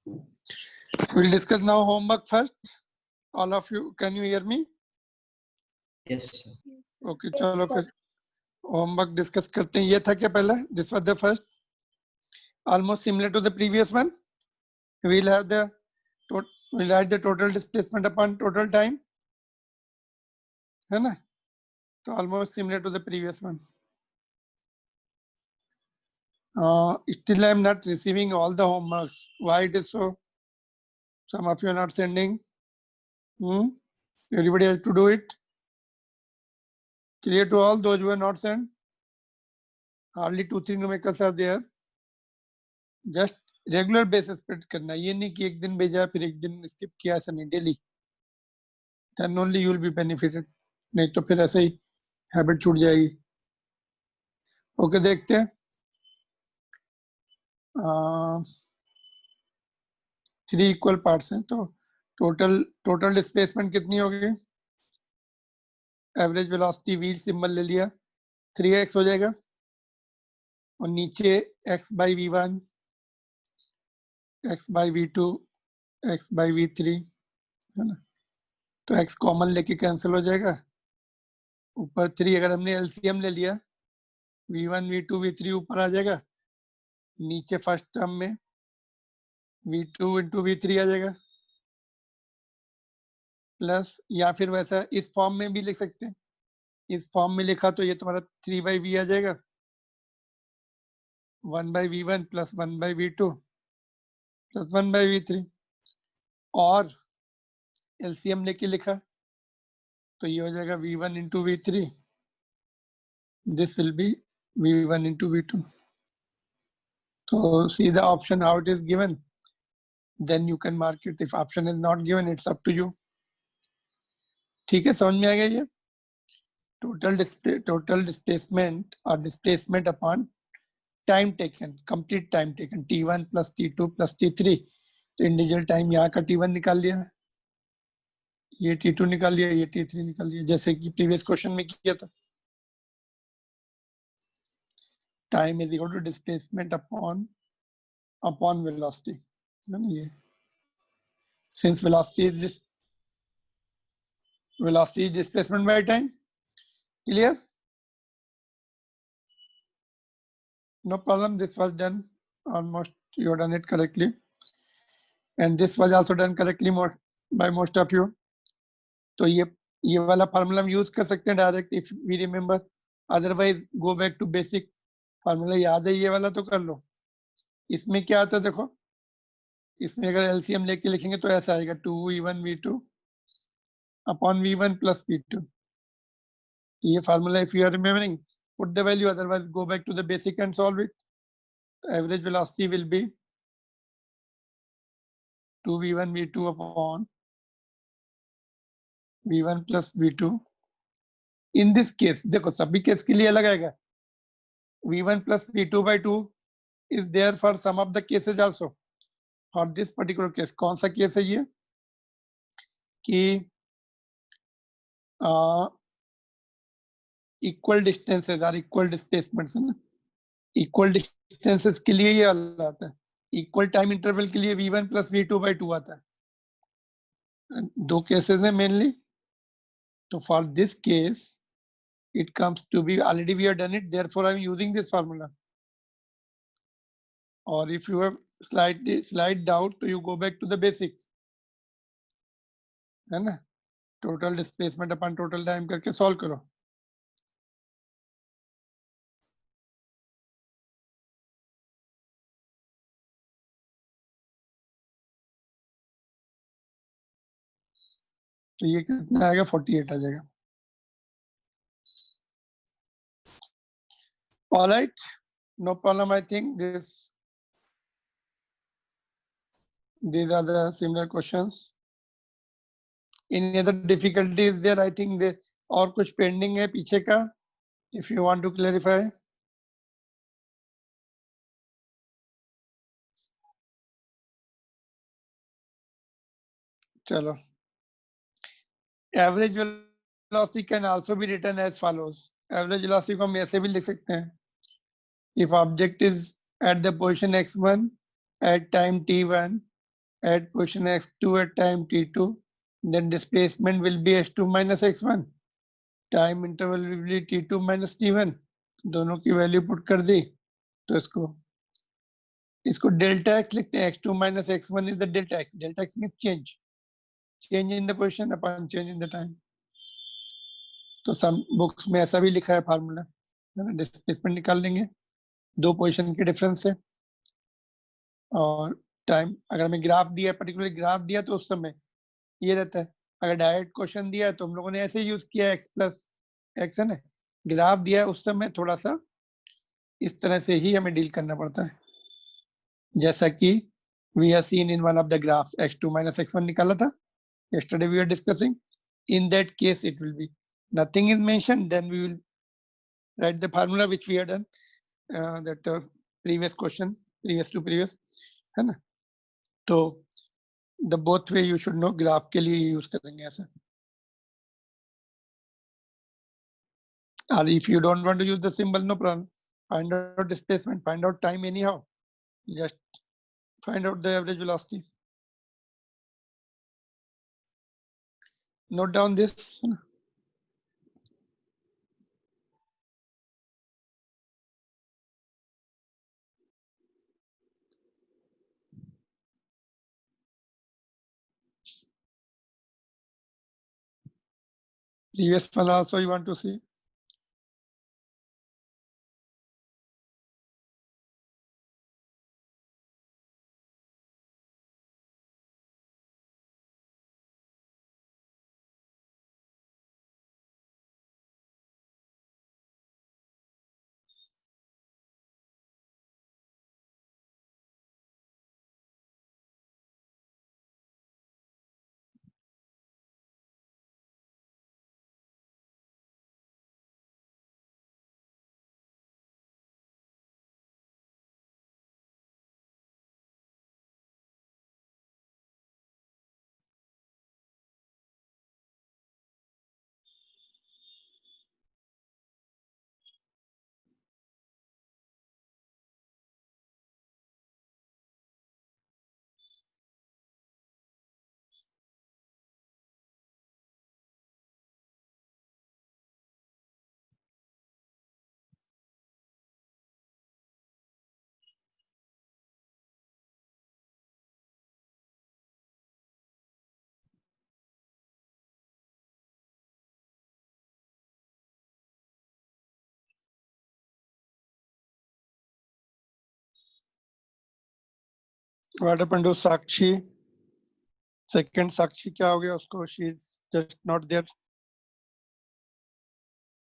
We'll discuss now homework first. All of you, can you hear me? Yes, sir. Okay, चलो फिर homework discuss करते हैं. ये था क्या पहला? This was the first. Almost similar to the previous one. We'll have the total displacement upon total time. है ना? So almost similar to the previous one. Still I am not receiving all the homeworks. Why it is so? Some of you are not sending. Everybody has to do it. Clear to all those who are not sent. Hardly 2-3 numericals are there. Just regular basis पे करना. ये नहीं कि एक दिन भेजा फिर एक दिन skip किया, ऐसा नहीं. Daily. Then only you will be benefited. नहीं तो फिर ऐसे ही habit छूट जाएगी. ओके देखते हैं. 3 equal parts हैं तो total displacement कितनी होगी? Average velocity wheel symbol ले लिया, 3x हो जाएगा और नीचे x by v1, x by v2, x by v3 है ना. तो x कॉमन लेके कैंसिल हो जाएगा. ऊपर 3 अगर हमने एलसीएम ले लिया, v1 v2 v3 ऊपर आ जाएगा. नीचे फर्स्ट टर्म में v2 इंटू v3 आ जाएगा प्लस, या फिर वैसा इस फॉर्म में भी लिख सकते हैं. इस फॉर्म में लिखा तो ये तुम्हारा 3 by v आ जाएगा, 1 by v1 plus 1 by v2 plus 1 by v3. और एलसीएम लेके लिखा तो ये हो जाएगा v1 into v3. This will be v1 into v2. So see the option how it is given, then you can mark it. If option is not given, it's up to you. ठीक है, समझ में आ गया ये? Total displacement or displacement upon time taken, complete time taken, t1 plus t2 plus t3. तो individual time यहाँ का t1 निकाल लिया, ये t2 निकाल लिया, ये t3 निकाल लिया, जैसे कि प्रीवियस क्वेश्चन में किया था. Time is equal to displacement upon velocity है ना. ये since velocity is displacement by time. Clear? No problem. This was done almost. You have done it correctly, and this was also done correctly by most of you. तो ये वाला formula हम use कर सकते हैं direct if we remember. Otherwise go back to basic. Formula याद है ये वाला तो कर लो. इसमें क्या आता है देखो, इसमें अगर एलसीएम लेके लिखेंगे तो ऐसा आएगा 2v1 v2 upon v1 plus v2. ये formula if you are remembering, put the value, otherwise go back to the basic and solve it. The average velocity will be 2v1 v2 upon v1 plus v2. In this case, देखो सभी case के लिए अलग आएगा. v1 plus v2 by 2 is there for some of the cases also. For this particular case, कौन सा case है ये कि इक्वल डिस्टेंसेस और इक्वल डिस्प्लेसमेंट्स है ना. इक्वल डिस्टेंसेस के लिए ये अलग आता है. इक्वल टाइम इंटरवल के लिए v1 plus v2 by 2 आता है. दो केसेस हैं मेनली. तो for this case it comes to be, already we have done it, therefore I am using this formula. Or if you have slight doubt, so you go back to the basics है ना. Total displacement अपन total time करके solve करो. तो ये कितना आएगा, 48 आ जाएगा. All right, no problem. I think these are the similar questions. Any other difficulties there? I think they और कुछ पेंडिंग है पीछे का. If you want to clarify. चलो. Average velocity can also be written as follows. Average velocity को हम ऐसे भी लिख सकते हैं. If object is at the position x1 at time t1 at position x2 at time t2, then displacement will be h2 minus x1, time interval will be t2 minus t1, दोनों की value put कर दी तो इसको delta x लिखते हैं, x2 minus x1 is the delta x means change in the position upon change in the time. तो some books में ऐसा भी लिखा है फार्मूला, है ना, डिस्प्लेसमेंट निकाल लेंगे दो पोजीशन के डिफरेंस से, और टाइम अगर हमें ग्राफ दिया, पर्टिकुलर ग्राफ दिया तो उस समय ये रहता है, अगर डायरेक्ट क्वेश्चन दिया है तो हम लोगों ने ऐसे यूज किया x प्लस एक्स, है ना, ग्राफ दिया है उस समय थोड़ा सा इस तरह से ही हमें डील करना पड़ता है, जैसा कि we have seen in one of the graphs x2 minus x1 निकाला था, yesterday we were discussing. In that case it will be nothing is mentioned, then we will write the formula which we had done that previous question, previous to previous, है ना, तो the both way you should know, graph के लिए use करेंगे ऐसा, or if you don't want to use the symbol, no problem, find out displacement, find out time anyhow, just find out the average velocity, note down this, है ना? Previous one also you want to see. What happened to Sakshi? Second Sakshi क्या हो गया उसको? She is just not there.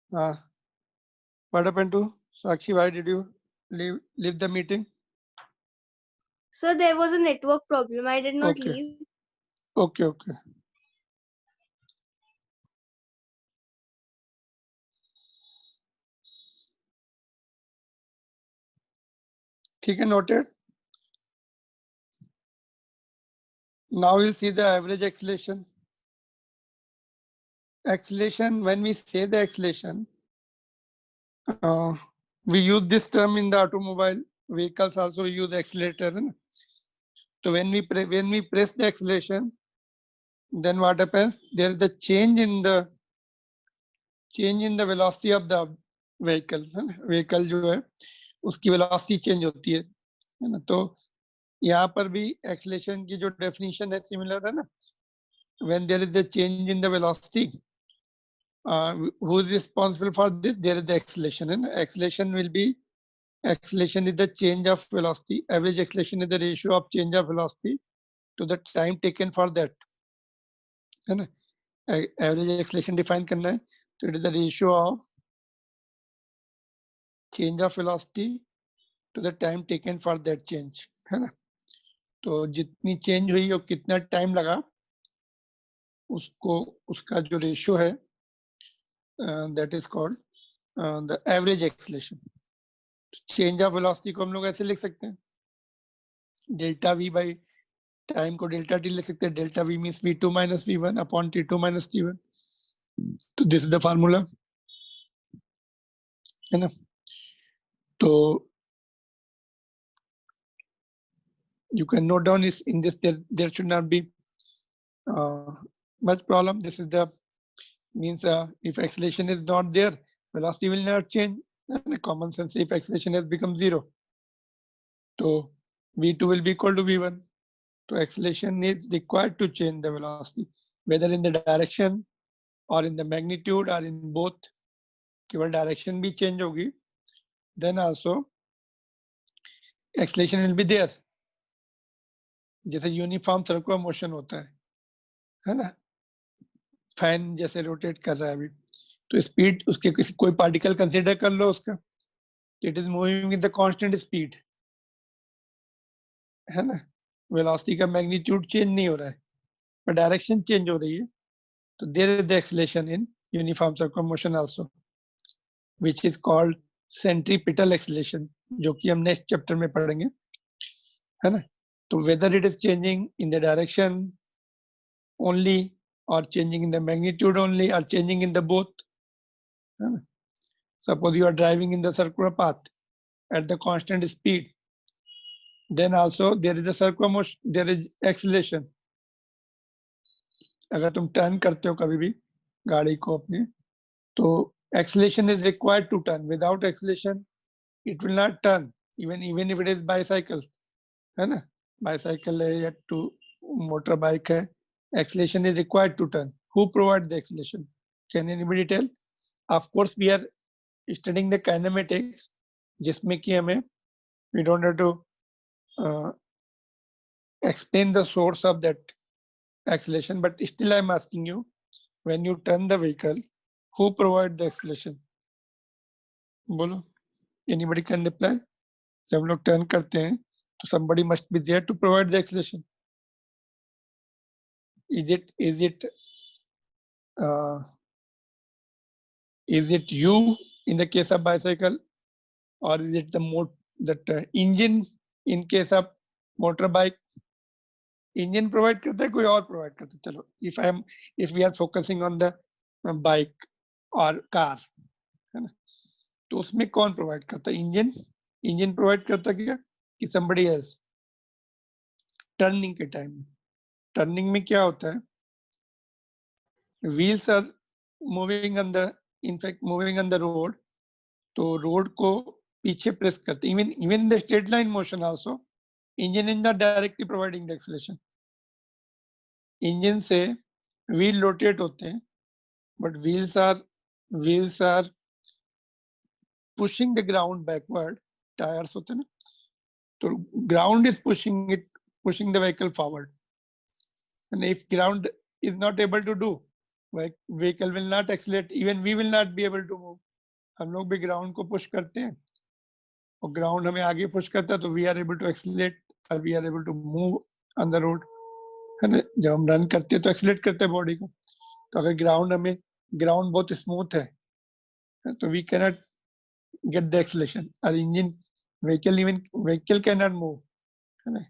What happened to Sakshi? Why did you leave the meeting? Sir, there was a network problem. I did not Okay. leave. Okay. ठीक है, noted. Now we'll see the average acceleration. Acceleration, when we say the acceleration, we use this term in the automobile vehicles also, we use accelerator. So when we press the acceleration, then what happens? There is a change in the velocity of the vehicle. Vehicle जो है उसकी velocity change होती है ना, तो यहाँ पर भी acceleration की जो definition है similar है ना, when there is a change in the velocity, who is responsible for this? There is the acceleration, and acceleration is the change of velocity. Average acceleration is the ratio of change of velocity to the time taken for that, है ना. Average acceleration define करना है, so it is the ratio of change of velocity to the time taken for that change, है ना. तो जितनी change हुई और कितना time लगा उसका जो ratio है, that is called the average acceleration. Change of velocity को हम लोग ऐसे लिख सकते हैं, delta v by time को delta t लिख सकते हैं, delta v means v2 minus v1 upon t2 minus t1. तो this is the formula, है ना. तो you can note down is in this there should not be much problem. This is the means if acceleration is not there, velocity will not change. And a common sense, if acceleration has become 0, so v2 will be equal to v1. So acceleration is required to change the velocity, whether in the direction or in the magnitude or in both. केवल direction भी change होगी, then also acceleration will be there. जैसे uniform circular motion होता है ना, fan जैसे rotate कर रहा है अभी, तो स्पीड उसके किसी कोई पार्टिकल कंसीडर कर लो उसका, it is moving with the constant speed, है ना, वेलोसिटी का मैग्नीट्यूड चेंज नहीं हो रहा है पर डायरेक्शन चेंज हो रही है, तो there is the acceleration in uniform circular motion also, which is called centripetal acceleration, जो कि हम नेक्स्ट चैप्टर में पढ़ेंगे, है ना. तो whether it is changing in the direction only or changing in the magnitude only or changing in the both. Suppose you are driving in the circular path at the constant speed, then also there is a circular motion, there is acceleration. अगर तुम turn करते हो कभी भी गाड़ी को अपनी, तो acceleration is required to turn. Without acceleration it will not turn, even if it is bicycle, है ना, bicycle है या to motorbike है, acceleration is required to turn. Who provides the acceleration? Can anybody tell? Of course, we are studying the kinematics, जिसमें कि हमें we don't have to explain the source of that acceleration, but still I'm asking you, when you turn the vehicle, who provides the acceleration? बोलो, anybody can reply? जब लोग turn करते हैं, तो somebody must be there to provide the acceleration. Is it you in the case of bicycle, or is it the engine in case of motorbike? Engine provide करता है, कोई और provide करता है. चलो, if we are focusing on the bike or car, है ना, तो उसमें कौन provide करता है? Engine provide करता है क्या कि somebody else? Turning के time में, turning में क्या होता है? Wheels are moving on the road, तो road को पीछे press करते हैं. Even in the straight line motion also, engine is not directly providing the acceleration. Engine से wheel rotate होते हैं, but wheels are pushing the ground backward. Tires होते हैं ना, तो ground is pushing the vehicle forward. And if ground is not able to do, vehicle will not accelerate. Even we will not be able to move. हम लोग भी ground को push करते हैं, और ground हमें आगे push करता है, तो we are able to accelerate or we are able to move on the road. है ना, जब हम रन करते हैं तो एक्सीलरेट करते हैं बॉडी को, तो अगर ग्राउंड बहुत स्मूथ है, तो we cannot get the acceleration. और engine vehicle can not move, है ना,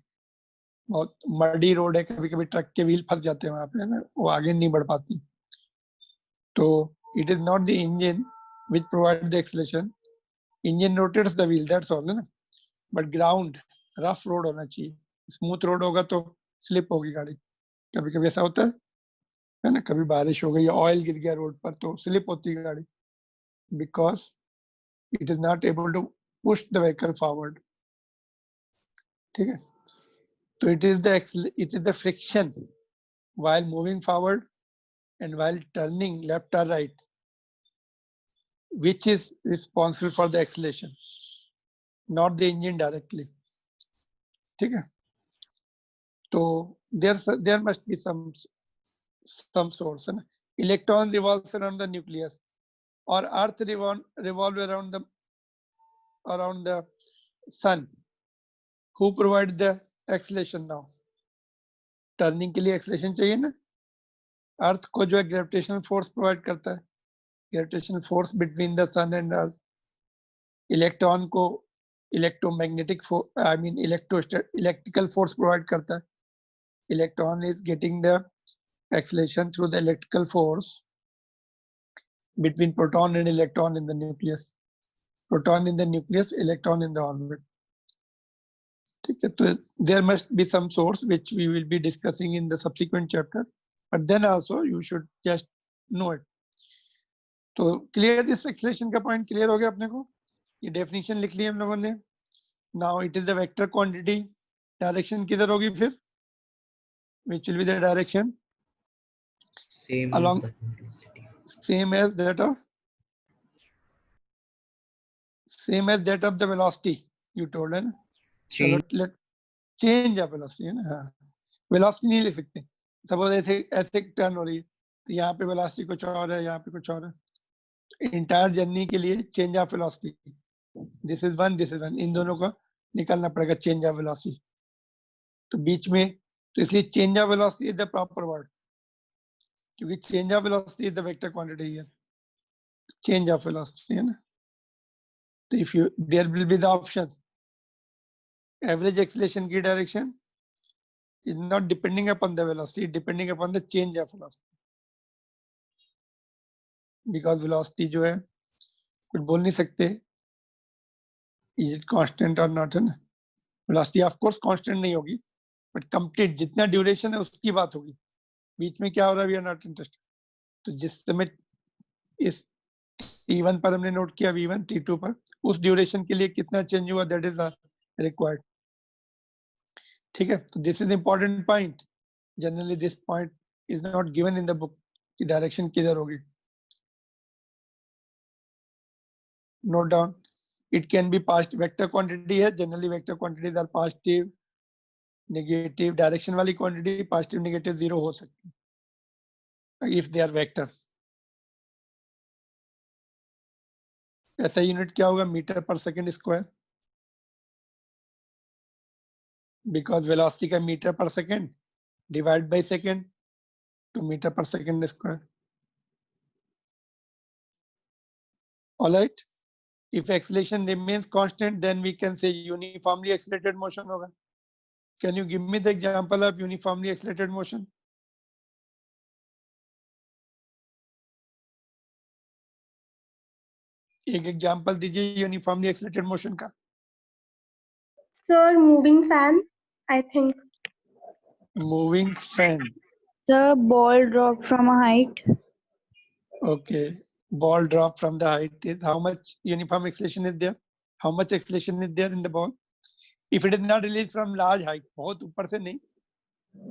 बहुत मडी रोड है, कभी कभी ट्रक के व्हील फंस जाते हैं वहां पे, है ना, वो आगे नहीं बढ़ पाती. तो it is not the engine which provide the acceleration. Engine rotates the wheel, that's all, है ना. बट ग्राउंड रफ रोड होना चाहिए. स्मूथ रोड होगा तो स्लिप होगी गाड़ी. कभी कभी ऐसा होता है ना, कभी बारिश हो गई, ऑयल गिर गया रोड पर, तो स्लिप होती है गाड़ी, because it is not able to push the vehicle forward. ठीक है, तो it is the friction while moving forward and while turning left or right, which is responsible for the acceleration, not the engine directly. ठीक है, तो there must be some source, है ना. Electron revolves around the nucleus, or Earth revolve around the sun. Who provides the acceleration now? Turning के लिए acceleration चाहिए ना. Earth को जो है gravitational force provide करता है, gravitational force between the sun and Earth. Electron को electromagnetic force, electrical force provide करता है. Electron is getting the acceleration through the electrical force between proton and electron in the nucleus. Proton in the nucleus, electron in the orbit. ठीक है, तो there must be some source which we will be discussing in the subsequent chapter, but then also you should just know it. तो clear, this explanation का point clear हो गया अपने को, ये डेफिनेशन लिख ली हम लोगों ने. Now it is the vector quantity. Direction किधर होगी फिर? which will be the direction Same along as the velocity. same as that of the velocity you told है ना. चलो Change. let change of velocity है ना. हाँ, velocity नहीं लिख सकते. सपोज ऐसे टर्न हो रही है तो यहाँ पे velocity कुछ और है, यहाँ पे कुछ और है. इंटायर जर्नी के लिए change of velocity, this is one, इन दोनों को निकालना पड़ेगा चेंज ऑफ वेलोसिटी. तो बीच में, तो इसलिए change of velocity is the proper word, क्योंकि change of velocity is the vector quantity here. Change of velocity है ना. तो if you there will be the options. Average acceleration की direction is not depending upon the velocity, depending upon the change of velocity. Because velocity जो है कुछ बोल नहीं सकते, इज इट कांस्टेंट और नॉट है ना. वेलोसिटी ऑफ कोर्स कांस्टेंट नहीं होगी, बट कंप्लीट जितना ड्यूरेशन है उसकी बात होगी. बीच में क्या हो रहा है, वी आर नॉट इंटरेस्टेड. तो जिस समय इस T1 पर हमने नोट किया, V1 T2 पर, उस ड्यूरेशन के लिए कितना चेंज हुआ, दैट इज रिक्वायर्ड. ठीक है, तो this is important point. Generally this point is not given in the book कि डायरेक्शन किधर होगी. Note down. It can be past vector quantity है, generally vector quantities are positive negative. Direction वाली quantity positive negative zero हो सकती है if they are vector. ऐसा unit क्या होगा, मीटर पर सेकंड स्क्वायर, बिकॉज वेलोसिटी का मीटर पर सेकंड डिवाइड बाय सेकंड, तो मीटर पर second square. Alright. If acceleration remains constant, then we can say uniformly accelerated motion होगा. Can you give me the example of uniformly accelerated motion? एक example दीजिए uniformly accelerated motion का. Sir, moving fan, I think. Moving fan. The ball dropped from a height. Okay. Ball drop from the height is how much uniform acceleration is there? How much acceleration is there in the ball? If it is not released from large height, बहुत ऊपर से नहीं,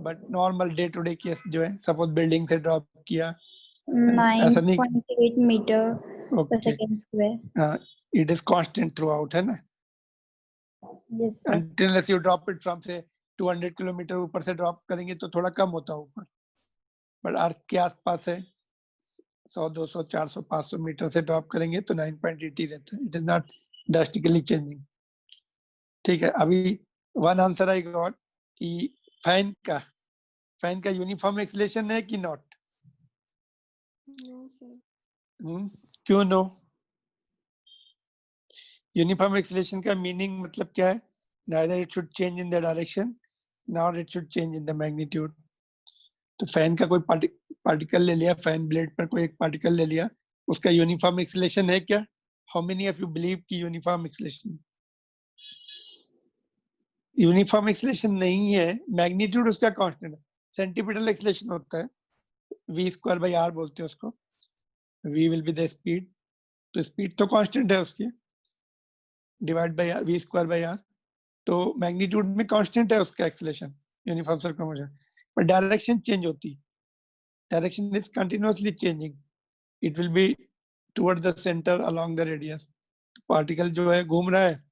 but normal day to day case जो है, suppose building से drop किया, ऐसा नहीं. 9.8 meter per Okay. second square. It is constant throughout है ना. Yes, sir. Until you drop it from say 200 kilometre ऊपर से ड्रॉप करेंगे तो थोड़ा कम होता है ऊपर, बट अर्थ के आसपास है 100 200 400 500 मीटर से ड्रॉप करेंगे तो 9.80 रहता है. It is not drastically changing. ठीक है. अभी वन आंसर आई गॉट कि फैन का यूनिफॉर्म एक्सीलरेशन है कि नॉट. No, sir. क्यों नो? यूनिफॉर्म एक्सीलरेशन का मीनिंग मतलब क्या है? neither it should change in the direction nor it should change in the magnitude. तो फैन का कोई पार्टिकल ले लिया, फैन ब्लेड पर कोई एक पार्टिकल ले लिया, उसका यूनिफॉर्म एक्सीलरेशन है क्या? How many of you believe कि यूनिफॉर्म एक्सीलरेशन? यूनिफॉर्म एक्सीलरेशन नहीं है, मैग्नीट्यूड उसका कांस्टेंट है. सेंटीमीटर एक्सीलरेशन होता है, v स्क्वायर बाई r बोलते हैं उसको. v will be the speed, तो स्पीड तो कांस्टेंट है उसकी, divide by r, v square by r. तो मैग्नीट्यूड में कांस्टेंट है उसका एक्सीलरेशन, यूनिफॉर्म सर्कुलर मोशन, पर डायरेक्शन चेंज होती है. Direction is continuously changing. It will be toward the centre along the radius. Particle जो है घूम रहा है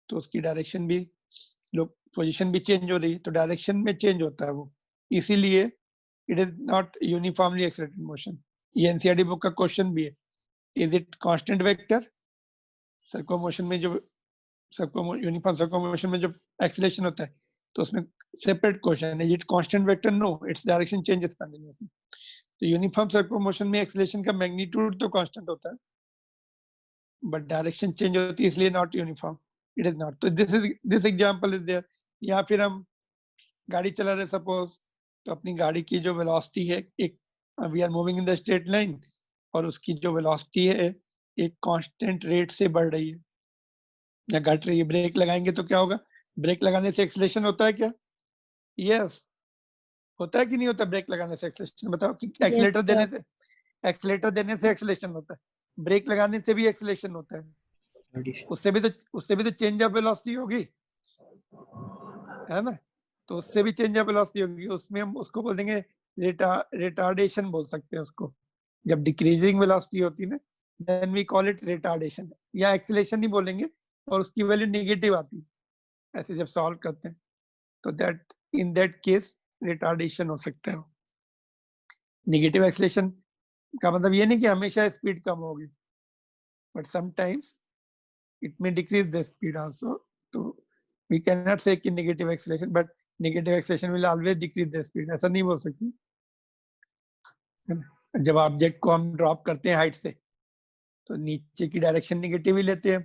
तो उसकी डायरेक्शन भी, पोजीशन भी चेंज हो रही है, तो डायरेक्शन में चेंज होता है वो. इसीलिए it is not uniformly accelerated motion. ये एनसीईआरटी बुक का क्वेश्चन भी है. Is it constant vector? Circular motion में जो यूनिफॉर्म सर्कुलर मोशन में जो एक्सीलरेशन होता है तो उसमें सेपरेट क्वेश्चन है, is it constant vector? No, it's direction changes continuously. तो यूनिफॉर्म सर्कुलर मोशन में एक्सीलरेशन का मैग्नीट्यूड तो कांस्टेंट होता है, बट डायरेक्शन चेंज होती है, इसलिए not uniform. It is not. तो दिस एग्जांपल इज देयर. या फिर हम गाड़ी चला रहे सपोज, तो अपनी गाड़ी की जो वेलोसिटी है, एक we are moving in the straight line, और उसकी जो वेलोसिटी है एक कांस्टेंट रेट से बढ़ रही है या घट रही है. ब्रेक लगाएंगे तो क्या होगा? ब्रेक लगाने से एक्सीलरेशन होता है क्या? यस, होता है कि नहीं होता? ब्रेक लगाने से एक्सीलरेशन बताओ कि एक्सीलेटर देने से, एक्सीलेटर देने से एक्सीलरेशन होता है, ब्रेक लगाने से भी एक्सीलरेशन होता है, Addition. उससे भी तो चेंज ऑफ वेलोसिटी होगी, है ना? तो उससे भी चेंज ऑफ वेलोसिटी होगी, उसमें हम उसको बोल देंगे रिटार्डेशन बोल सकते हैं उसको। जब डिक्रीजिंग वेलोसिटी होती है ना, then we call it retardation, या एक्सीलरेशन ही बोलेंगे, और उसकी वैल्यू नेगेटिव आती है ऐसे जब सॉल्व करते हैं, तो that in that case retardation हो सकता है। नेगेटिव एक्सीलरेशन का मतलब ये नहीं कि हमेशा स्पीड कम होगी, but sometimes it may decrease the speed also. So we cannot say कि negative acceleration, but negative acceleration will always decrease the speed. ऐसा नहीं बोल सकते। जब ऑब्जेक्ट को हम ड्रॉप करते हैं हाइट से, तो नीचे की डायरेक्शन नेगेटिव ही लेते हैं,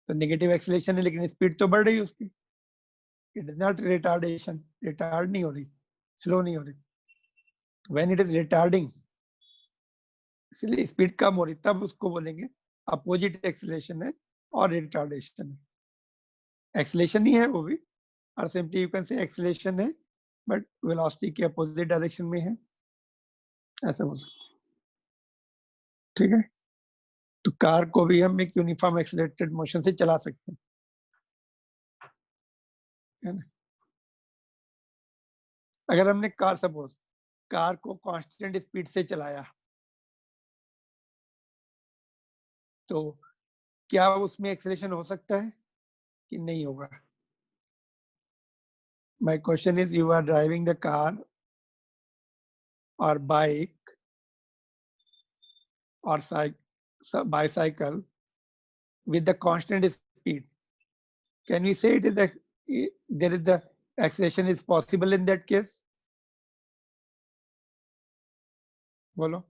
तो नेगेटिव एक्सीलरेशन है, लेकिन स्पीड तो बढ़ रही है उसकी। It is not retardation, retard नहीं हो रही, स्लो नहीं हो रही। व्हेन इट इज रिटार्डिंग, इसलिए स्पीड कम हो रही, तब उसको बोलेंगे अपोजिट एक्सीलरेशन है और रिटार्डेशन है। एक्सीलरेशन ही है वो भी, और simply you can say acceleration है, बट वेलोसिटी के अपोजिट डायरेक्शन में है, ऐसा बोल सकते हैं। ठीक है, तो कार को भी हम एक यूनिफॉर्म एक्सीलरेटेड मोशन से चला सकते हैं, है ना? अगर हमने कार, सपोज कार को कांस्टेंट स्पीड से चलाया, तो क्या उसमें एक्सीलरेशन हो सकता है कि नहीं होगा? My question is, you are driving the car और बाइक और bicycle with the constant speed. Can we say it is there is the acceleration is possible in that case? बोलो,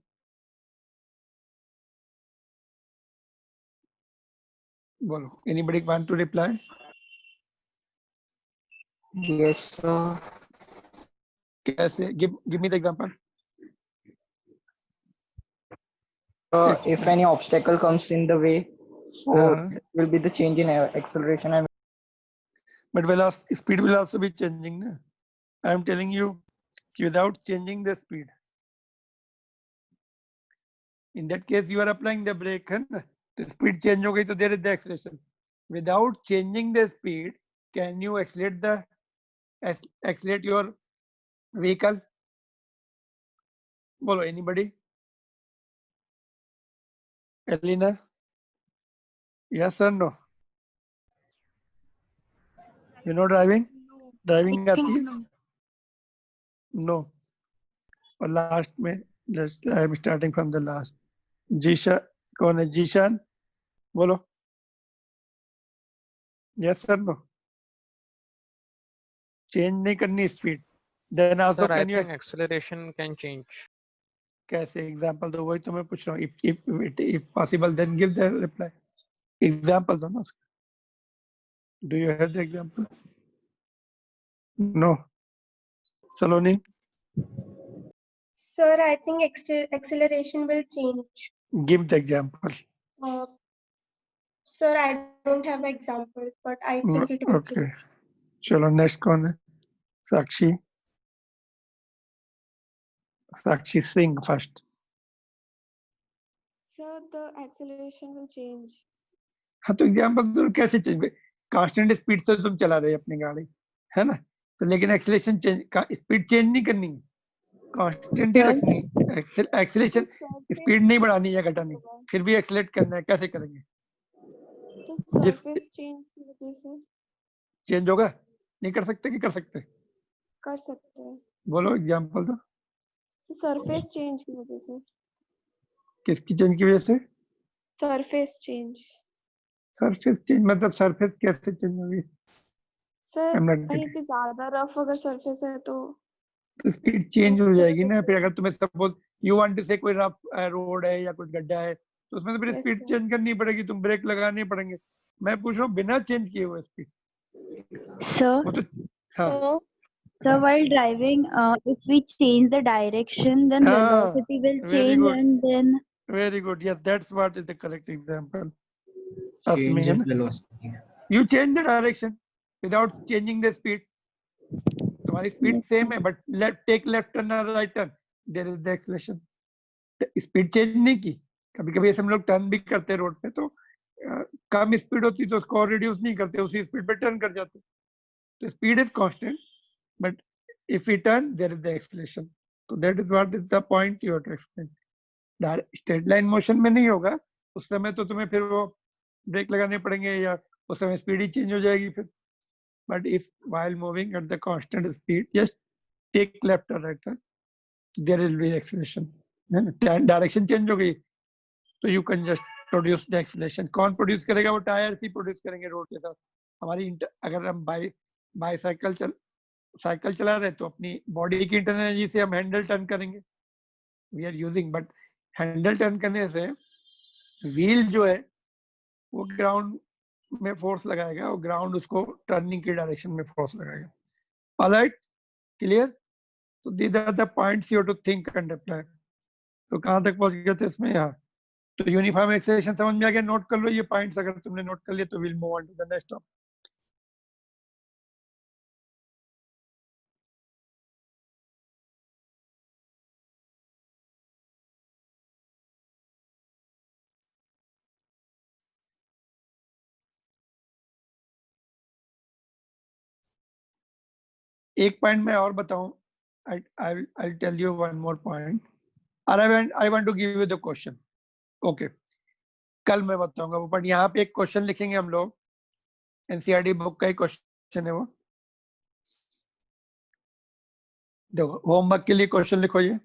बोलो, anybody want to reply? Yes, sir. कैसे? Give me the example. If any obstacle comes in the way, so Uh-huh. it will be the change in acceleration and But velocity, speed will also be changing. Na? I am telling you, without changing the speed. In that case, you are applying the brake. है ना? The speed change हो गई, तो there is the acceleration. Without changing the speed, can you accelerate your vehicle? बोलो, anybody? Elena? Yes or no? You know driving? Driving आती है? No. और last में, just I am starting from the last. Geisha, कौन है? जीशान? बोलो. Yes or no? Change नहीं करनी speed. Then also Sir, I can you think acceleration can change. कैसे? Example दो, वही तो मैं पूछ रहा हूँ. If possible, then give the reply. Example दो ना उसका. Do you have the example? No. Saloni, Sir, I think acceleration will change. give the example. Sir, I don't have example, but I think it will Okay. change. चलो next कौन है? साक्षी. Sakshi, sing first. Sir, the acceleration will change. हाँ, तो example दो, कैसे change? Constant speed से तुम चला रहे हो अपनी गाड़ी, है ना? तो लेकिन एक्सीलरेशन चेंज, स्पीड चेंज नहीं करनी है, कांस्टेंट ही रखनी है। एक्सीलरेशन स्पीड नहीं बढ़ानी है, घटानी, फिर भी एक्सीलरेट करना है। कैसे करेंगे? तो सरफेस चेंज की वजह से चेंज होगा? नहीं कर सकते कि कर सकते? कर सकते हैं। बोलो एग्जाम्पल दो। सरफेस चेंज की वजह से। किसकी चेंज की वजह से? Surface change. सरफेस चेंज मतलब सरफेस कैसे चेंज होगी? सर कहीं पे ज्यादा रफ अगर सरफेस है तो स्पीड चेंज हो जाएगी ना। फिर अगर तुम्हें सपोज यू वांट टू से कोई रफ रोड है या कुछ गड्ढा है, तो उसमें तो फिर स्पीड चेंज करनी पड़ेगी, तुम ब्रेक लगाने पड़ेंगे। मैं पूछ रहा हूँ बिना चेंज किए हुए स्पीड। Sir, हाँ, so while driving, if we change the direction, then velocity will change, and then very good. Yes, that's what is the correct example. Change in velocity. You change the direction. without changing the speed. तुम्हारी speed same है, but take left turn और right turn, there is the acceleration. Speed change नहीं की. कभी कभी ऐसे हम लोग टर्न भी करते हैं रोड पे, तो कम स्पीड होती तो उसको और रिड्यूस नहीं करते, उसी स्पीड पे टर्न कर जाते. तो speed is constant, but if we turn, there is the acceleration. So that is what is the point you have to explain. Straight line motion में नहीं होगा उस समय, तो तुम्हें फिर वो ब्रेक लगाने पड़ेंगे या उस समय स्पीड ही चेंज हो जाएगी फिर. But if while moving at the constant speed, just take left or right, there will be acceleration. Direction change हो गई तो you can just produce the acceleration. कौन प्रोड्यूस करेगा? वो टायर ही प्रोड्यूस करेंगे रोड के साथ. हमारी अगर हम साइकिल चला रहे तो अपनी बॉडी की इंटरनल एनर्जी से हम हैंडल टर्न करेंगे, we are using. But handle turn करने से व्हील जो है वो ग्राउंड में फोर्स लगाएगा और ग्राउंड उसको टर्निंग की डायरेक्शन में फोर्स लगाएगा. Alright, clear? तो these are the points you have to think and apply. तो कहां तक पहुंच गए थे इसमें? यहाँ तो यूनिफॉर्म एक्सेलरेशन समझ में आ गया. नोट कर लो ये पॉइंट्स, अगर तुमने नोट कर लिए तो will move on to the next topic. एक पॉइंट मैं और बताऊं. I'll tell you one more point. और I want to give you the question. Okay. कल मैं बताऊंगा वो, बट यहाँ पे एक क्वेश्चन लिखेंगे हम लोग. एनसीईआरटी बुक का एक क्वेश्चन है वो. देखो होमवर्क के लिए क्वेश्चन लिखो ये.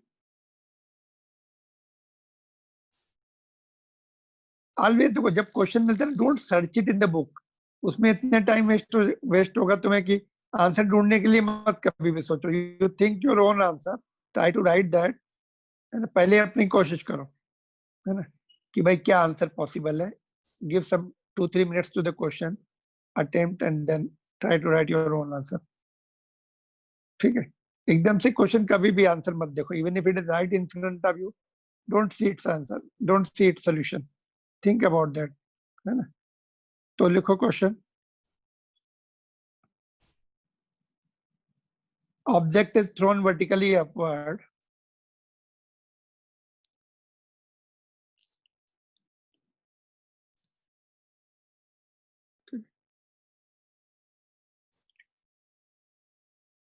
ऑलवेज देखो, जब क्वेश्चन मिलता है ना, don't search it in the book. उसमें इतने टाइम वेस्ट होगा तुम्हें कि आंसर ढूंढने के लिए मत कभी भी सोचो. You think your own answer, try to write that. पहले अपनी कोशिश करो, है ना, कि भाई क्या आंसर पॉसिबल है. Give some 2-3 minutes to the question, attempt and then try to write your own answer. ठीक है? एकदम से क्वेश्चन कभी भी आंसर मत देखो. Even if it is right in front of you, don't see it's answer, don't see it's solution. Think about that, है ना. तो लिखो question. Object is thrown vertically upward.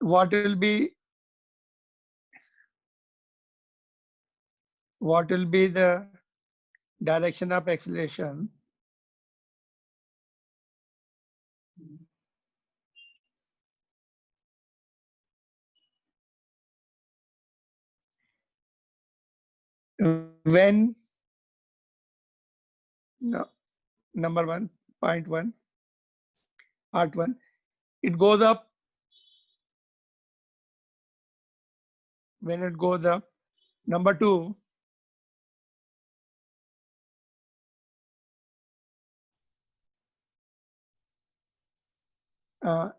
What will be the direction of acceleration when number 1.1 part 1 it goes up, when it goes up. Number 2,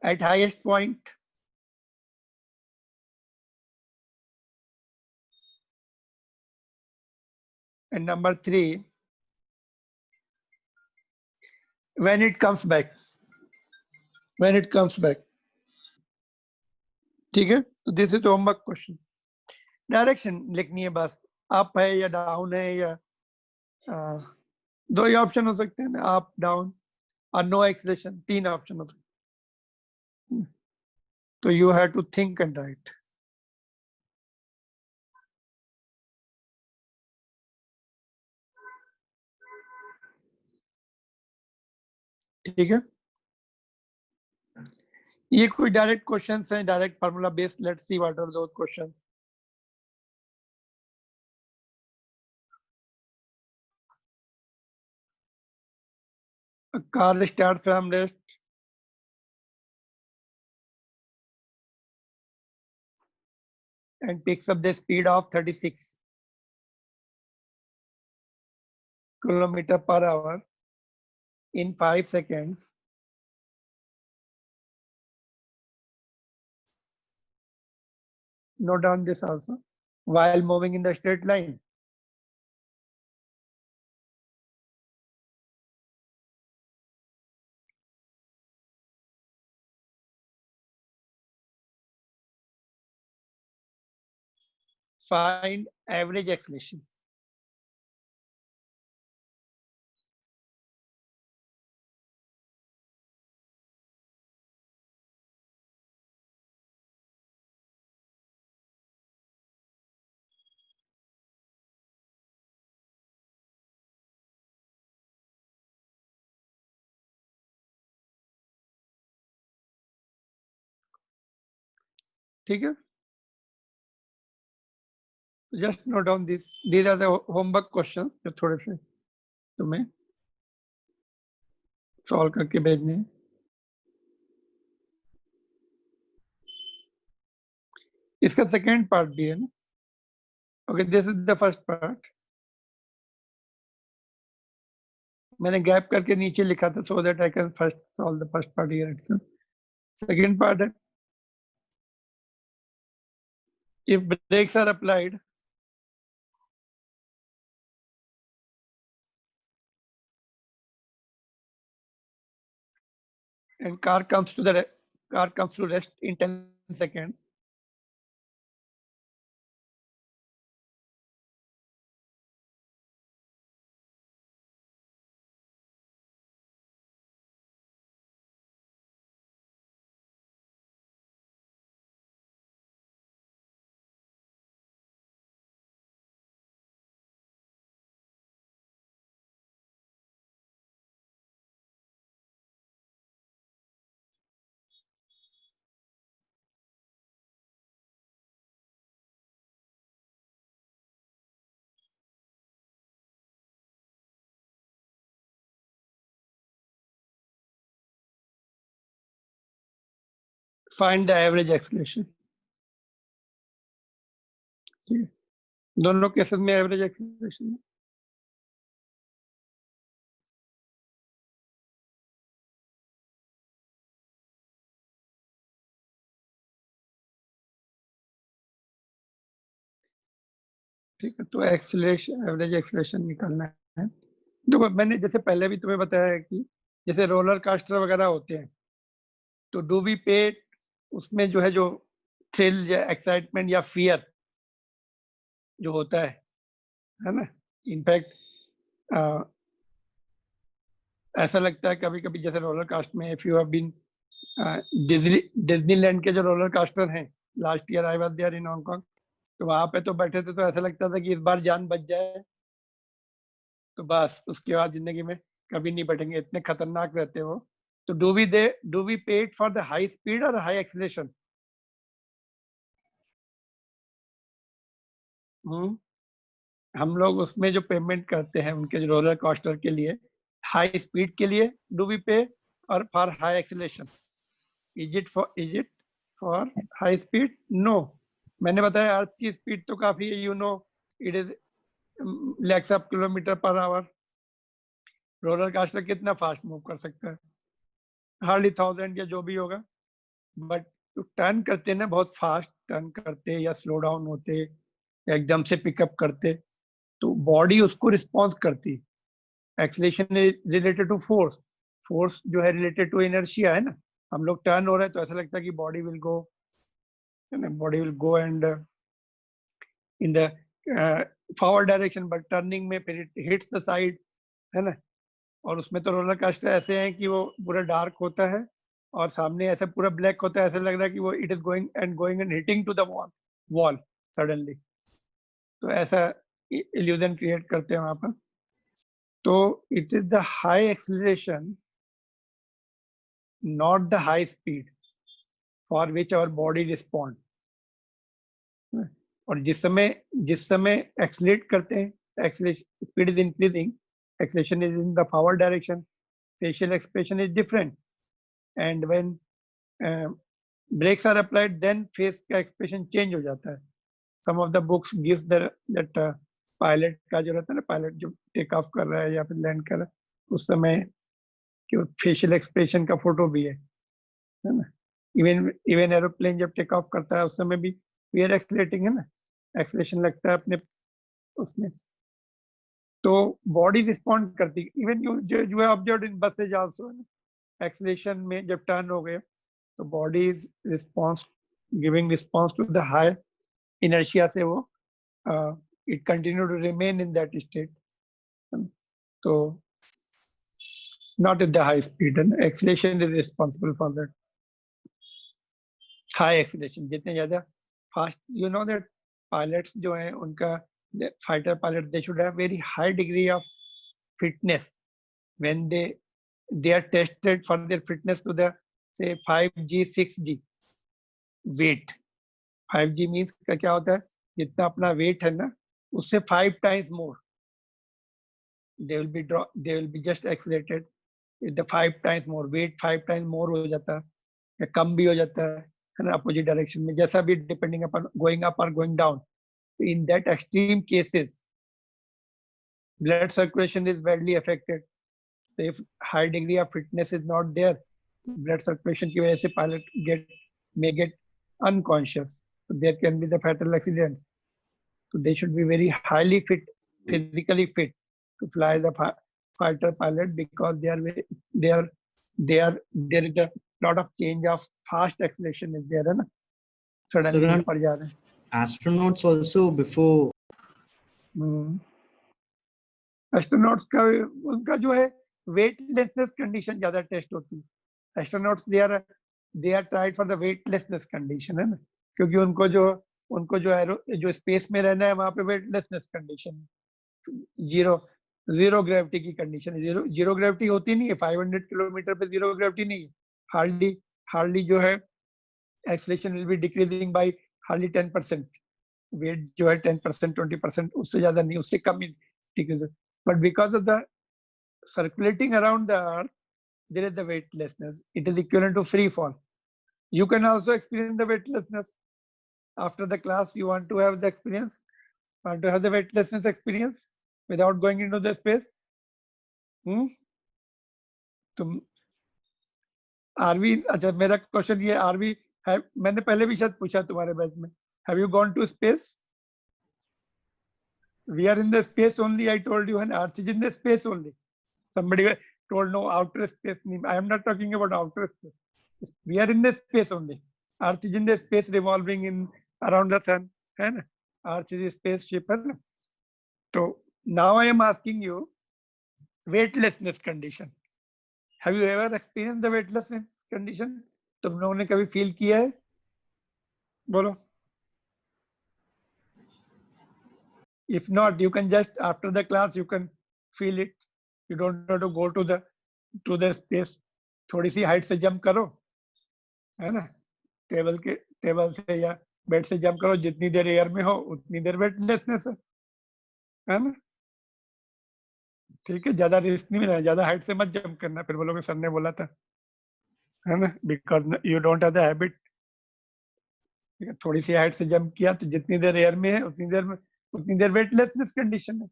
at highest point. And number 3, when it comes back. ठीक है? तो this is homework question. Direction लिखनी है बस. Up है या down है, या दो ही ऑप्शन हो सकते हैं ना, अप डाउन और नो एक्सेलरेशन. 3 ऑप्शन हो सकते हैं. तो you have to think and write. ठीक है? ये कोई डायरेक्ट क्वेश्चंस हैं, direct formula based. Let's see what are those questions. A car starts from rest and picks up the speed of 36 km/h in 5 seconds. Note down this also. While moving in the straight line. find average acceleration. ठीक है, just note down this. These are the homework questions जो थोड़े से तुम्हें solve करके भेजने हैं. इसका सेकेंड पार्ट भी है ना. Okay, this is the first part. मैंने गैप करके नीचे लिखा था so that I can first solve the first part here itself. Second part है, if brakes are applied, and car comes to rest in 10 seconds, find the average acceleration. ठीक है, दोनों cases में एवरेज एक्सेलरेशन है. ठीक है, तो acceleration, average acceleration निकालना है. देखो, मैंने जैसे पहले भी तुम्हें बताया है कि जैसे रोलर कास्टर वगैरह होते हैं, तो डू वी पे, उसमें जो है जो थ्रिल या एक्साइटमेंट या फियर जो होता है ना. इनफैक्ट ऐसा लगता है कभी कभी, जैसे रोलर कास्ट में, if you have been Disneyland के जो रोलर कास्टर हैं, last year I was there in Hong, तो वहां पे तो बैठे थे तो ऐसा लगता था कि इस बार जान बच जाए तो बस उसके बाद जिंदगी में कभी नहीं बैठेंगे, इतने खतरनाक रहते हो. तो do we paid for the high speed और हाई एक्सेलरेशन? हम लोग उसमें जो पेमेंट करते हैं उनके जो रोलर कोस्टर के लिए, हाई स्पीड के लिए डू वी पे और for high acceleration? Is it for high speed? No. मैंने बताया अर्थ की स्पीड तो काफी है, you know, it is lakhs of kilometre per hour. Roller coaster कितना फास्ट मूव कर सकता है? हार्डली 1000 या जो भी होगा. बट टर्न करते ना, बहुत फास्ट टर्न करते या स्लो डाउन होते या एकदम से पिकअप करते, तो बॉडी उसको रिस्पॉन्स करती. Acceleration related to force, force जो है रिलेटेड टू इनर्शिया है ना. हम लोग टर्न हो रहे हैं तो ऐसा लगता है कि body will go and in the forward direction, but turning में फिर इट हिट्स द साइड, है ना. और उसमें तो रोलर कास्टर ऐसे हैं कि वो पूरा डार्क होता है और सामने ऐसे पूरा ब्लैक होता है, ऐसा लग रहा है कि वो it is going and hitting to the wall suddenly. तो ऐसा इल्यूजन क्रिएट करते हैं वहां पर. तो it is the high acceleration, not the high speed, for which our body respond. और जिस समय एक्सेलरेट करते हैं, acceleration speed is increasing, acceleration is in the forward direction, facial expression is different, and when brakes are applied, then face का expression change हो जाता है. Some of the books gives that pilot का जो रहता है ना, pilot जो टेक ऑफ कर रहा है या फिर लैंड कर रहा है, उस समय कि facial expression का फोटो भी है ना. इवन एरोप्लेन जब टेक ऑफ करता है उस समय भी we are accelerating है ना, एक्सेलरेशन लगता है अपने उसमें, तो बॉडी रिस्पॉन्ड करती. Even you have observed in buses also, acceleration में जब टर्न हो गए तो body is giving response to the high inertia से वो it continue to remain in that state. So not at the high speed, and acceleration is responsible for that. High acceleration, जितने ज़्यादा fast, you know that pilots जो हैं उनका fighter pilot, they should have very high degree of fitness when they are tested for their fitness to the say 5G 6G weight. 5G means का क्या होता है, जितना अपना weight है ना उससे 5 times more they will be just accelerated with the 5 times more weight, 5 times more हो जाता है या कम भी हो जाता है ना opposite direction में, जैसा भी depending upon going up or going down. In that extreme cases blood circulation is badly affected. So if high degree of fitness is not there, blood circulation की वजह से pilot may get unconscious. So there can be the fatal accidents. So they should be very highly fit, physically fit to fly the fighter pilot, because there is a lot of change of fast acceleration is there, है ना? Suddenly So, ऊपर जा रहे हैं. astronauts also before astronauts का उनका जो है वेटलेसनेस कंडीशन ज्यादा टेस्ट होती है. Astronauts they are tried for the weightlessness condition, है ना, क्योंकि उनको जो स्पेस में रहना है वहां पे वेटलेसनेस कंडीशन, जीरो ग्रेविटी की कंडीशन है. जीरो ग्रेविटी होती नहीं है 500 किलोमीटर पे, जीरो ग्रेविटी नहीं है. हार्डली जो है acceleration will be decreasing by hardly 10%. Weight जो है 10% 20%, उससे ज्यादा नहीं, उससे कम ही decrease. But because of the circulating around the earth, there is the weightlessness. It is equivalent to free fall. You can also experience the weightlessness. After the class, you want to have the experience, want to have the weightlessness experience without going into the space. तुम RV, अच्छा मेरा question ये, RV है, मैंने पहले भी शायद पूछा तुम्हारे बैच में, have you gone to space? We are in the space only, I told you, and Earth is in the space only. Somebody told no, outer space. I am not talking about outer space. We are in the space only. Earth is in the space revolving around the sun. And Earth is a spaceship. So now I am asking you, weightlessness condition. Have you ever experienced the weightlessness condition? तुम लोगों ने कभी feel किया है? बोलो. If not, you can just after the class you can feel it. You don't have to go to the space. थोड़ी सी height से jump करो, है ना, टेबल से या बेड से जंप करो, जितनी देर एयर में हो उतनी देर वेटलेसनेस है ना. ठीक है, ज्यादा रिस्क नहीं लेना, ज्यादा हाइट से मत जंप करना, फिर बोलोगे सर ने बोला था, है ना, because you don't have the habit. थोड़ी सी हाइट से जंप किया तो जितनी देर एयर में है उतनी देर वेटलेसनेस कंडीशन है.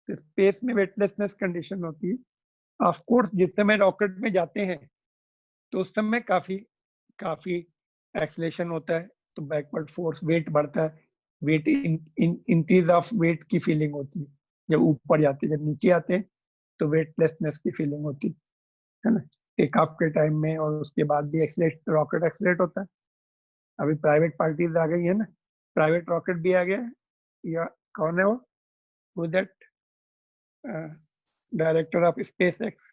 तो स्पेस में वेटलेसनेस कंडीशन होती है. ऑफ कोर्स जिस समय रॉकेट में जाते हैं तो उस समय काफी एक्सेलरेशन होता है, तो बैकवर्ड फोर्स, वेट बढ़ता है, वेट इंक्रीज ऑफ वेट की फीलिंग होती है जब ऊपर जाते हैं. जब नीचे आते हैं तो वेटलेसनेस की फीलिंग होती है ना, टेक ऑफ के टाइम में, और उसके बाद भी रॉकेट एक्सेलरेट होता है. अभी प्राइवेट पार्टीज आ गई है ना, प्राइवेट रॉकेट भी आ गया है. या कौन है वो that director of SpaceX,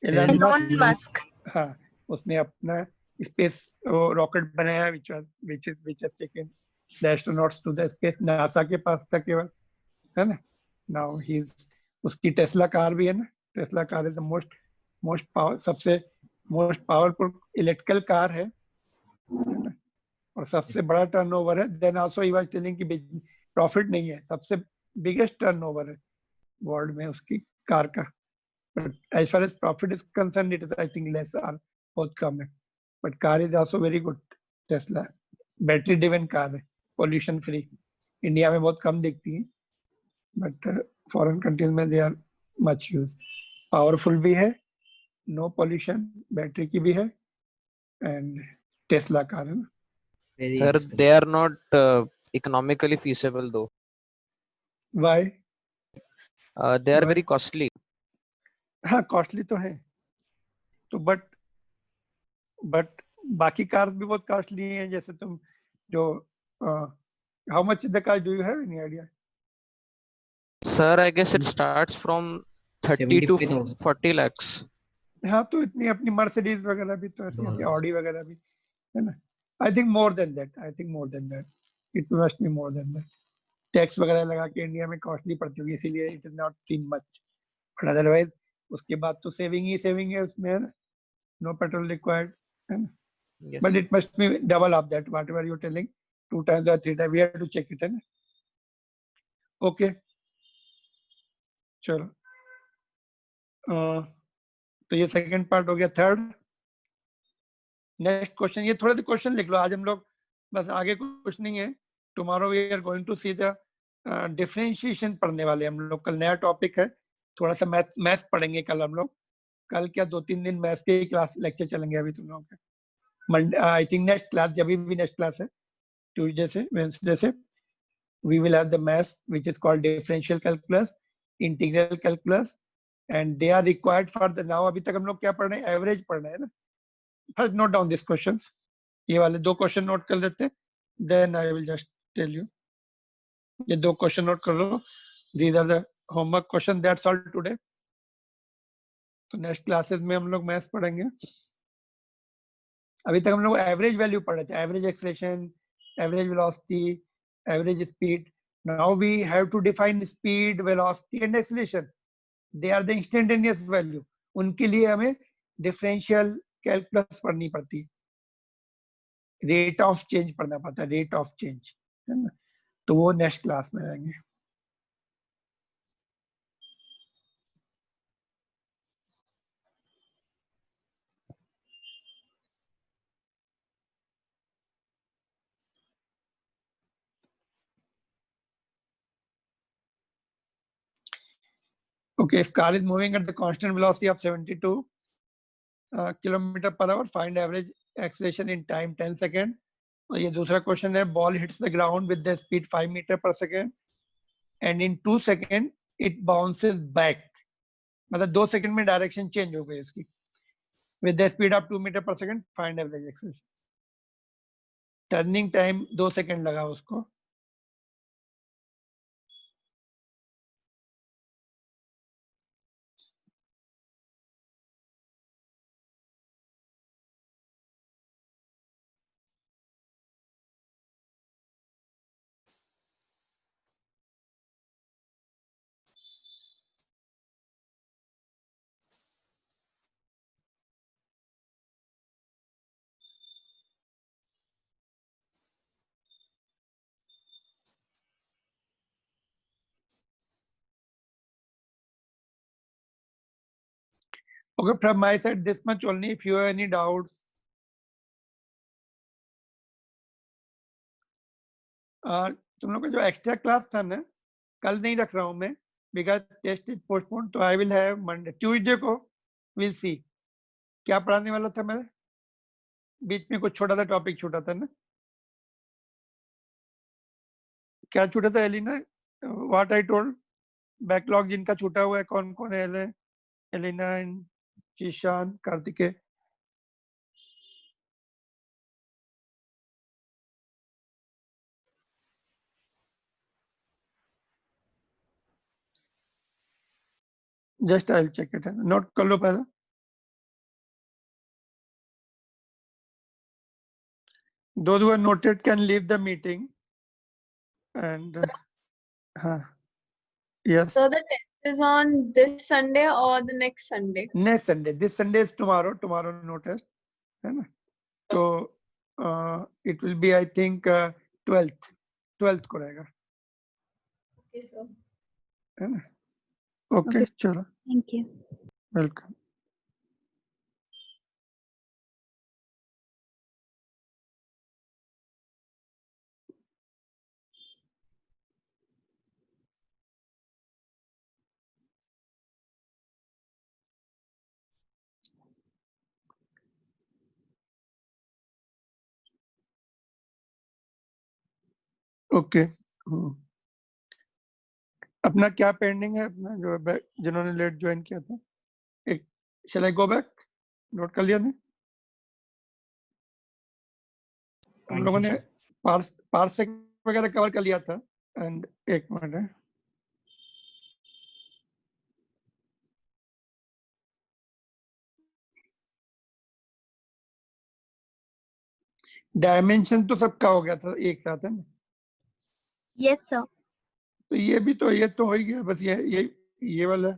Elon Musk. हाँ, उसने अपना स्पेस रॉकेट बनाया, which has taken the astronauts to the space. NASA के पास था केवल, है ना. Now उसकी टेस्ला कार भी है ना. टेस्ला कार इज द सबसे मोस्ट पावरफुल इलेक्ट्रिकल कार है ना, और सबसे बड़ा टर्नओवर है. Then also he was telling कि प्रॉफिट नहीं है, सबसे बिगेस्ट टर्नओवर है वर्ल्ड में उसकी कार का. But as far as profit is concern, it is I think less और बहुत कम है. But car is also very good. Tesla battery driven car है, पोल्यूशन फ्री. इंडिया में बहुत कम दिखती है, बट फॉरेन कंट्रीज में they are much use. Powerful भी है, नो पोल्यूशन, बैटरी की भी है, एंड टेस्ला कार है ना. very Sir, expensive. they are not economically feasible though. Why? They are Why? very costly. हाँ, कॉस्टली तो है, तो बट बाकी कार्स भी बहुत कॉस्टली हैं. जैसे तुम जो How much is the car? Do you have any idea? Sir, I guess it starts from 30 to 75,000. 40 lakhs. हाँ तो इतनी अपनी मर्सिडीज वगैरह भी तो ऐसी होती है, ऑडी वगैरह भी है ना. I think more than that, I think more than that, it must be more than that. Tax वगैरह लगा के इंडिया में कॉस्टली पड़ती होगी, इसीलिए it is not seen much, but otherwise उसके बाद तो सेविंग है उसमें, है ना. नो पेट्रोल रिक्वायर्ड, है ना. Yes. But it must be double of that, whatever you're telling, 2 times or 3 times. We have to check it, है ना. Okay. चलो. तो ये सेकंड पार्ट हो गया. Third, next question. ये थोड़े से क्वेश्चन लिख लो. आज हम लोग बस, आगे कुछ नहीं है. Tomorrow we are going to see the differentiation पढ़ने वाले हम लोग. कल नया टॉपिक है, थोड़ा सा मैथ पढ़ेंगे कल हम लोग. कल क्या 2-3 दिन मैथ्स के क्लास लेक्चर चलेंगे अभी तुम लोगों के. Monday I think next class, जब भी नेक्स्ट क्लास है ट्यूसडे से वेडनेसडे से, we will have the maths which is called differential calculus, integral calculus, and they are required for the. now अभी तक हम लोग क्या पढ़ रहे हैं, एवरेज पढ़ रहे हैं ना. First note down this questions. ये वाले 2 क्वेश्चन नोट कर लेते हैं, then I will just tell you. ये 2 क्वेश्चन नोट कर लो. These are the homework question, that's all today. तो नेक्स्ट क्लासेस में हम लोग मैथ्स पढ़ेंगे. अभी तक हम लोग एवरेज वैल्यू पढ़ रहे थे, average acceleration, average velocity, average speed. Now we have to define speed, velocity and acceleration. They are the instantaneous value. उनके लिए हमें differential calculus पढ़नी पड़ती है, rate of change पढ़ना पड़ता है, rate of change, है ना. तो वो नेक्स्ट क्लास में आएंगे. Okay, if car is moving at the constant velocity of 72 kilometer per hour, find average acceleration in time 10 second. और ये दूसरा क्वेश्चन है, ball hits the ground with the speed 5 meter per second and in 2 second it bounces back. मतलब 2 second में direction change हो गई उसकी. with the speed of 2 meter per second, find average acceleration. Turning time 2 second लगा उसको. Okay, from my side, this much only. If you have any doubts, तुम लोग का जो एक्स्ट्रा क्लास था ना, कल नहीं रख रहा हूं मैं, बिकॉज टेस्ट इज पोस्टपोन. तो I will have Monday, Tuesday को विल सी क्या पढ़ाने वाला था मैं. बीच में कुछ छोटा सा टॉपिक छूटा था ना. क्या छूटा था Elina? What I told, backlog जिनका छूटा हुआ है कौन कौन है? Elina and Shishan, Kartikeya. Just I will check it. Note कर लो पहले. Those who are noted can leave the meeting. And yes. So the test is on this Sunday or the next Sunday? Next Sunday. This Sunday is tomorrow. Tomorrow no test. है ना? So it will be, I think, 12th को रहेगा. Okay, sir. है ना? Okay, चलो. Thank you. Welcome. Okay. अपना क्या pending है अपना, जो जिन्होंने लेट ज्वाइन किया था? एक शैल आई गो बैक? नोट कर लिया नहीं? हम लोगों ने पार्सेक वगैरह कवर कर लिया था। एंड एक मिनट है, डायमेंशन तो सबका हो गया था एक साथ, है ना? Yes, sir. तो ये तो हो ही गया। बस ये वाला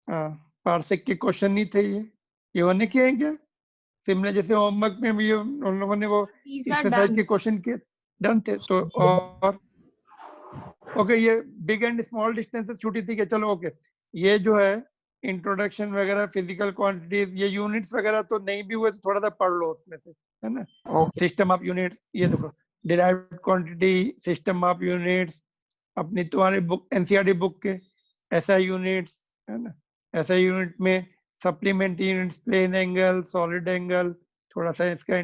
पार्सेक के क्वेश्चन नहीं थे, ये होने के हैं क्या? सिमिलर जैसे होमवर्क में भी उन लोगों ने वो These are एक्सरसाइज done. के क्वेश्चन के डन थे। तो और ओके, ये बिग एंड स्मॉल डिस्टेंसेस छूटी थी कि चलो ओके, ये जो है इंट्रोडक्शन वगैरह, फिजिकल क्वांटिटीज, ये यूनिट्स वगैरह तो नहीं भी हुए तो थोड़ा सा पढ़ लो उसमें से, है ना? सिस्टम ऑफ यूनिट्स, ये देखो derived quantity, system of units, अपनी तुम्हारे बुक एनसीईआरटी बुक के एसआई यूनिट्स, है ना? एसआई यूनिट में supplementary units, plane angle, solid angle, थोड़ा सा इसका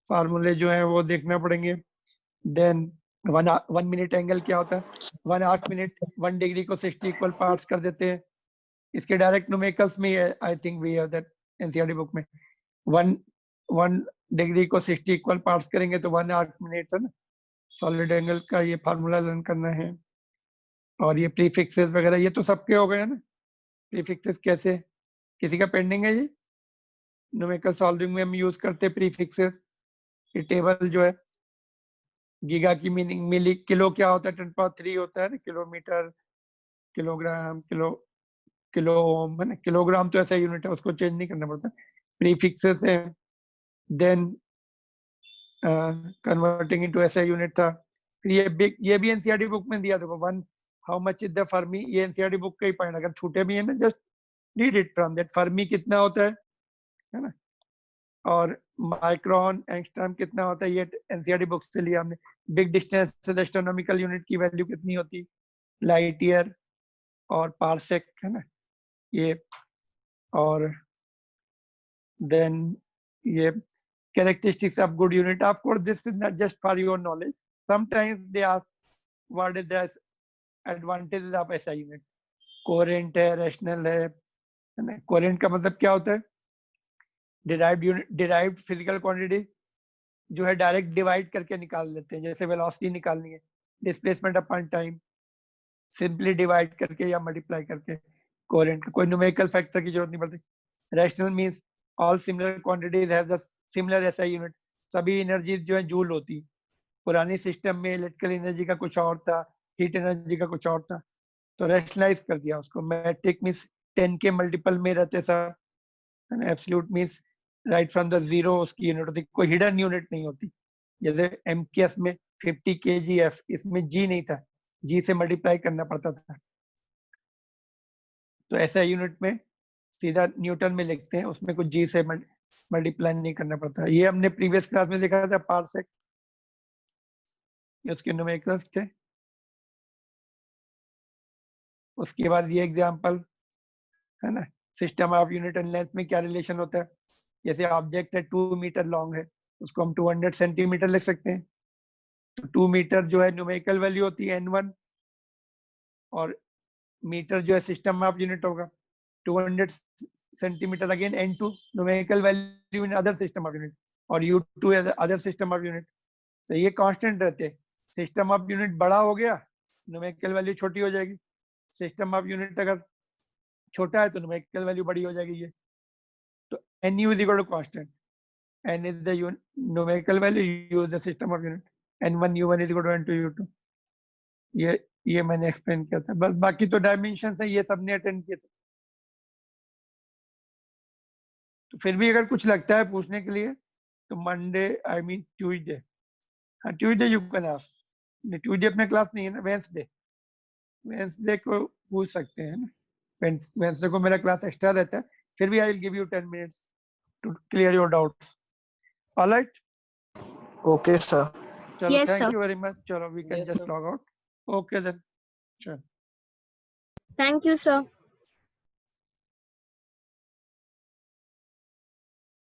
फार्मूले जो है वो देखना पड़ेंगे। देन 1 मिनट एंगल क्या होता है, 1/8 मिनट, 1 डिग्री को 60 इक्वल पार्ट्स कर देते हैं। इसके डायरेक्ट न्यूमेरिकल्स में I think we have that NCERT book में। 1 डिग्री को 60 इक्वल पार्ट्स करेंगे तो 1/8 मिनट, है ना? सॉलिड एंगल का ये फार्मूला लर्न करना है। और ये प्रीफिक्सेस वगैरह ये तो सबके हो गए ना। प्रीफिक्सेस कैसे, किसी का पेंडिंग है? ये न्यूमेरिकल सॉल्विंग में हम यूज करते हैं प्रीफिक्सेस। ये टेबल जो है, गीगा की मीनिंग, मिली, किलो क्या होता है, 10³ होता है ना, किलोमीटर, किलोग्राम, किलो ओम, है ना? किलोग्राम तो ऐसा यूनिट है, उसको चेंज नहीं करना पड़ता। प्रीफिक्सेस है। देन कन्वर्टिंग इनटू ऐसा यूनिट था। फिर ये भी एनसीईआरटी बुक में दिया। देखो 1 how much is the Fermi, ये एनसीईआरटी बुक का ही पॉइंट, अगर छूटे भी है ना just read it from that. Fermi कितना होता है ना? और माइक्रोन, एंगस्ट्रॉम कितना होता है, ये एनसीईआरटी बुक से लिया हमने। बिग डिस्टेंस से एस्ट्रोनॉमिकल यूनिट की वैल्यू कितनी होती, लाइट ईयर और पारसेक, है ना? ये और देन ये characteristics of good unit. Of course, this is not just for your knowledge. Sometimes they ask what is the advantages of SI unit. Coherent है, rational है ना? Coherent का मतलब क्या होता है? Derived unit, derived physical quantity जो है डायरेक्ट डिवाइड करके निकाल लेते हैं। जैसे वेलोसिटी निकालनी है, displacement upon time, simply divide करके या मल्टीप्लाई करके। कोहेरेंट का कोई न्यूमेरिकल फैक्टर की जरूरत नहीं पड़ती। Rational means all similar quantities have the similar SI unit. सभी एनर्जीज जो है जूल होती। पुरानी सिस्टम में इलेक्ट्रिकल एनर्जी का कुछ और था, हीट एनर्जी का कुछ और था, तो रैशनलाइज कर दिया उसको। मैट्रिक मींस 10 के मल्टीपल में रहते सब, absolute means right from the zero उसकी यूनिट होती, कोई हिडन यूनिट नहीं होती। जैसे एमकेएस में 50 kgf, इसमें जी नहीं था, जी से मल्टीप्लाई करना पड़ता था। तो ऐसा यूनिट में सीधा न्यूटन में लिखते हैं, उसमें कुछ जी से मल्टीप्लाई नहीं करना पड़ता। ये हमने प्रीवियस क्लास में देखा था, पारसेक, ये उसके न्यूमेरिकल्स थे। उसके बाद ये एग्जांपल है ना, system of unit and length में क्या रिलेशन होता है। जैसे ऑब्जेक्ट है 2 मीटर लॉन्ग है, उसको हम 200 सेंटीमीटर लिख सकते हैं। तो 2 मीटर जो है न्यूमेरिकल वैल्यू होती है n1, और मीटर जो है सिस्टम ऑफ यूनिट होगा। 200 centimetre again n2 numerical value in other system of unit, और u2 other system of unit. तो ये कांस्टेंट रहते हैं। सिस्टम ऑफ यूनिट बड़ा हो गया, न्यूमेरिकल वैल्यू छोटी हो जाएगी। सिस्टम ऑफ यूनिट अगर छोटा है तो न्यूमेरिकल वैल्यू बड़ी हो जाएगी। ये तो nu is equal to constant, n is the numerical value, u is the system of unit, n1 u1 is equal to n2 u2। ये मैंने एक्सप्लेन किया था। बस बाकी तो डायमेंशन है, ये सबने अटेंड किए थे। तो फिर भी अगर कुछ लगता है पूछने के लिए तो मंडे, आई मीन ट्यूसडे, हाँ Tuesday you can ask. Tuesday अपना क्लास नहीं है ना, वेंसडे को पूछ सकते हैं ना। वेंसडे को मेरा क्लास एक्स्ट्रा रहता है, फिर भी I will give you 10 minutes to clear your doubts. All right? Okay, sir. Chalo, Yes, thank sir. you very much. Chalo, we can Yes, just sir. log out. Okay then. Sure. Thank you, sir.